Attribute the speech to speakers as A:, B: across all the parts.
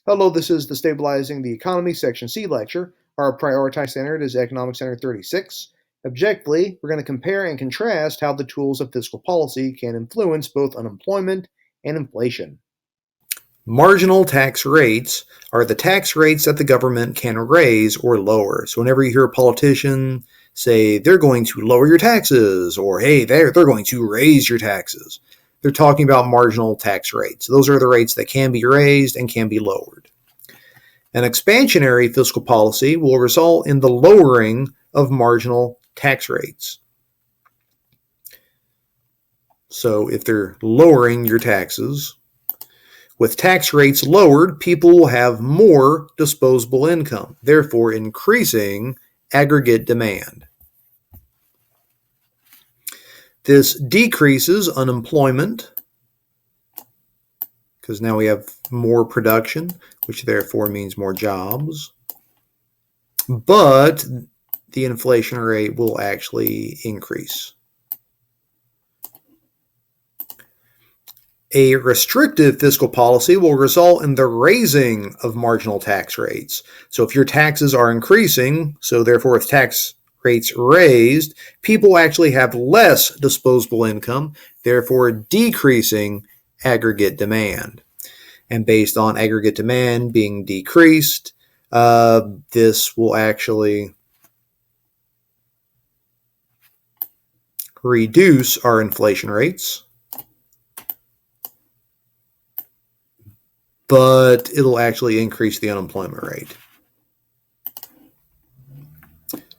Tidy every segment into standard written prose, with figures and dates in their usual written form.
A: Hello, this is the Stabilizing the Economy Section C lecture. Our prioritized standard is Economic Standard 36. Objectively, we're going to compare and contrast how the tools of fiscal policy can influence both unemployment and inflation.
B: Marginal tax rates are the tax rates that the government can raise or lower. So whenever you hear a politician say they're going to lower your taxes, or hey, they're going to raise your taxes, they're talking about marginal tax rates. Those are the rates that can be raised and can be lowered. An expansionary fiscal policy will result in the lowering of marginal tax rates. So if they're lowering your taxes, with tax rates lowered, people will have more disposable income, therefore increasing aggregate demand. This decreases unemployment because now we have more production, which therefore means more jobs. But the inflation rate will actually increase. A restrictive fiscal policy will result in the raising of marginal tax rates. So if your taxes are increasing, so therefore with tax rates raised, people actually have less disposable income, therefore decreasing aggregate demand. And based on aggregate demand being decreased, this will actually reduce our inflation rates, but it'll actually increase the unemployment rate.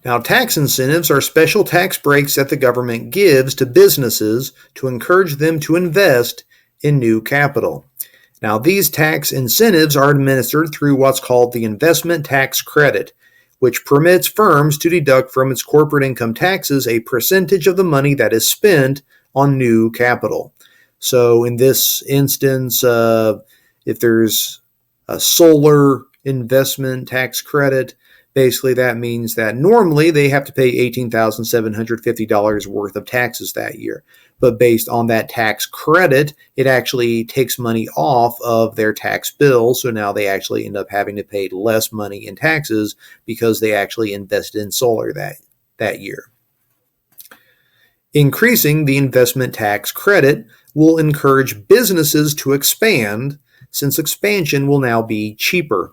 B: Now, tax incentives are special tax breaks that the government gives to businesses to encourage them to invest in new capital. Now, these tax incentives are administered through what's called the investment tax credit, which permits firms to deduct from its corporate income taxes a percentage of the money that is spent on new capital. So in this instance, if there's a solar investment tax credit, basically that means that normally they have to pay $18,750 worth of taxes that year. But based on that tax credit, it actually takes money off of their tax bill. So now they actually end up having to pay less money in taxes because they actually invested in solar that year. Increasing the investment tax credit will encourage businesses to expand, since expansion will now be cheaper.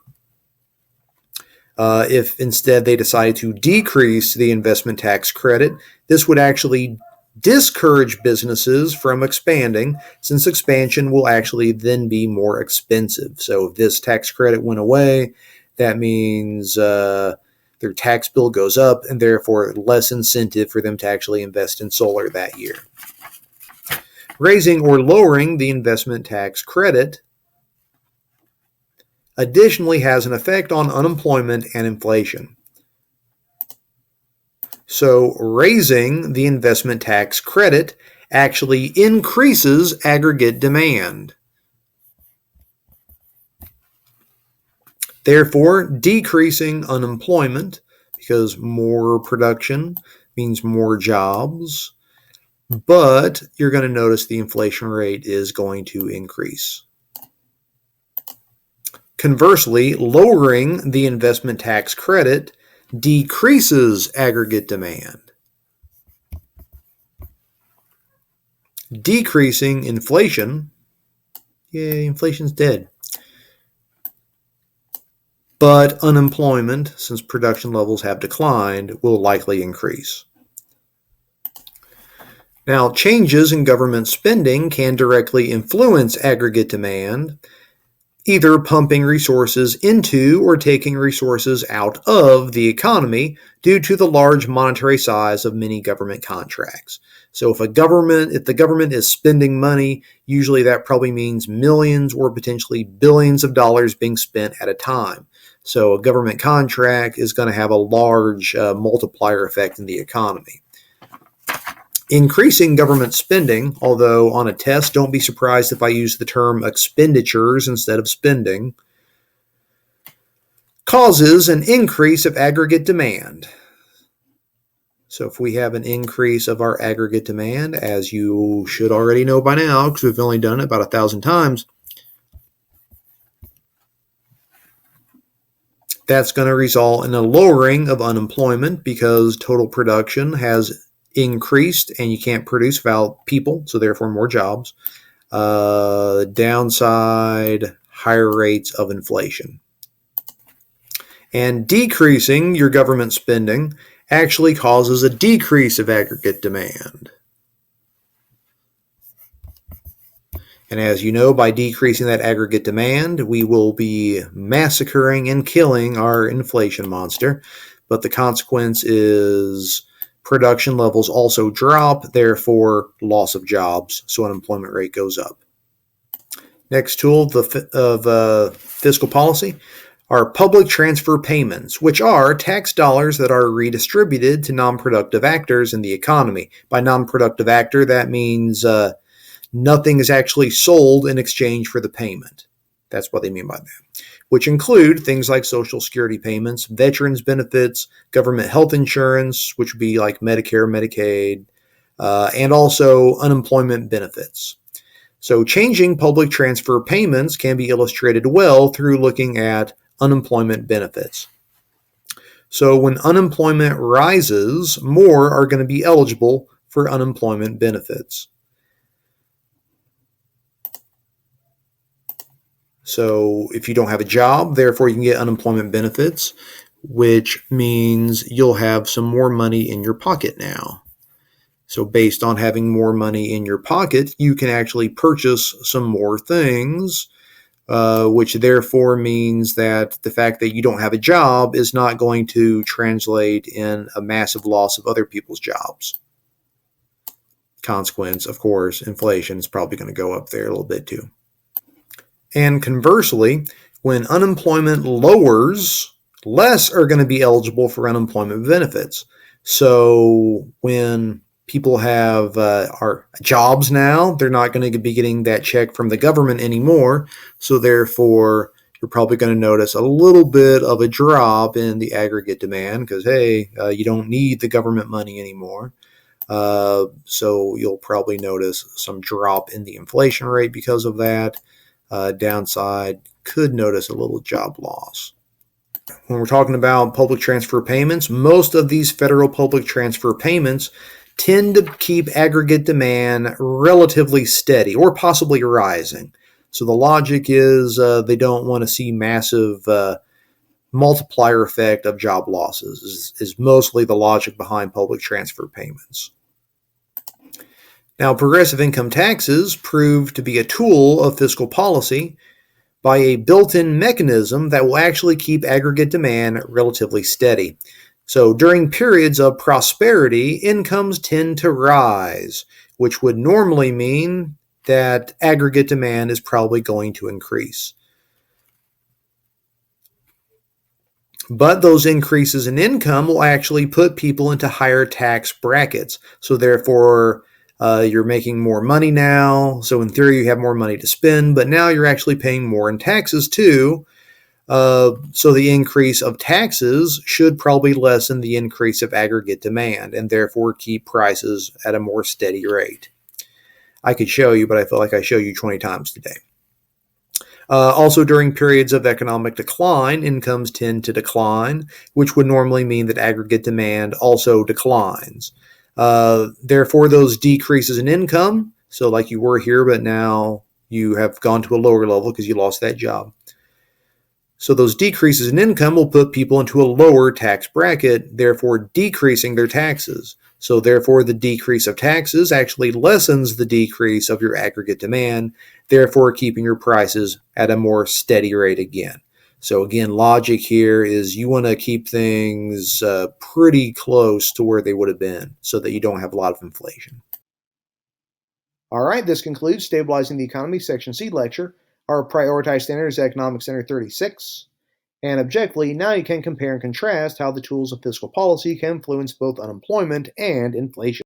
B: If instead they decide to decrease the investment tax credit, this would actually discourage businesses from expanding, since expansion will actually then be more expensive. So if this tax credit went away, that means their tax bill goes up and therefore less incentive for them to actually invest in solar that year. Raising or lowering the investment tax credit additionally has an effect on unemployment and inflation. So raising the investment tax credit actually increases aggregate demand. Therefore, decreasing unemployment, because more production means more jobs, but you're going to notice the inflation rate is going to increase. Conversely, lowering the investment tax credit decreases aggregate demand, decreasing inflation. Yay, inflation's dead. But unemployment, since production levels have declined, will likely increase. Now, changes in government spending can directly influence aggregate demand, either pumping resources into or taking resources out of the economy due to the large monetary size of many government contracts. So if the government is spending money, usually that probably means millions or potentially billions of dollars being spent at a time. So a government contract is going to have a large multiplier effect in the economy. Increasing government spending, although on a test, don't be surprised if I use the term expenditures instead of spending, causes an increase of aggregate demand. So if we have an increase of our aggregate demand, as you should already know by now, because we've only done it about 1,000 times, That's going to result in a lowering of unemployment because total production has increased and you can't produce without people, so therefore more jobs. Downside, higher rates of inflation. And decreasing your government spending actually causes a decrease of aggregate demand. And as you know, by decreasing that aggregate demand, we will be massacring and killing our inflation monster. But the consequence is production levels also drop, therefore loss of jobs, so unemployment rate goes up. Next tool of fiscal policy are public transfer payments, which are tax dollars that are redistributed to non-productive actors in the economy. By non-productive actor, that means nothing is actually sold in exchange for the payment. That's what they mean by that, which include things like Social Security payments, veterans benefits, government health insurance, which would be like Medicare, Medicaid, and also unemployment benefits. So changing public transfer payments can be illustrated well through looking at unemployment benefits. So when unemployment rises, more are going to be eligible for unemployment benefits. So if you don't have a job, therefore you can get unemployment benefits, which means you'll have some more money in your pocket now. So based on having more money in your pocket, you can actually purchase some more things, which therefore means that the fact that you don't have a job is not going to translate in a massive loss of other people's jobs. Consequence, of course, inflation is probably going to go up there a little bit too. And conversely, when unemployment lowers, less are going to be eligible for unemployment benefits. So when people have our jobs now, they're not going to be getting that check from the government anymore. So therefore, you're probably going to notice a little bit of a drop in the aggregate demand because, hey, you don't need the government money anymore. So you'll probably notice some drop in the inflation rate because of that. Downside, could notice a little job loss. When we're talking about public transfer payments, most of these federal public transfer payments tend to keep aggregate demand relatively steady or possibly rising. So the logic is they don't want to see massive multiplier effect of job losses is mostly the logic behind public transfer payments. Now, progressive income taxes prove to be a tool of fiscal policy by a built-in mechanism that will actually keep aggregate demand relatively steady. So during periods of prosperity, incomes tend to rise, which would normally mean that aggregate demand is probably going to increase. But those increases in income will actually put people into higher tax brackets. So therefore, you're making more money now. So in theory, you have more money to spend, but now you're actually paying more in taxes too. So the increase of taxes should probably lessen the increase of aggregate demand and therefore keep prices at a more steady rate. I could show you, but I feel like I showed you 20 times today. Also, during periods of economic decline, incomes tend to decline, which would normally mean that aggregate demand also declines. Therefore, those decreases in income, so like you were here, but now you have gone to a lower level because you lost that job. So those decreases in income will put people into a lower tax bracket, therefore decreasing their taxes. So therefore, the decrease of taxes actually lessens the decrease of your aggregate demand, therefore keeping your prices at a more steady rate again. So again, logic here is you want to keep things pretty close to where they would have been so that you don't have a lot of inflation.
A: All right, this concludes Stabilizing the Economy Section C lecture. Our prioritized standard is Economic Center 36. And objectively, now you can compare and contrast how the tools of fiscal policy can influence both unemployment and inflation.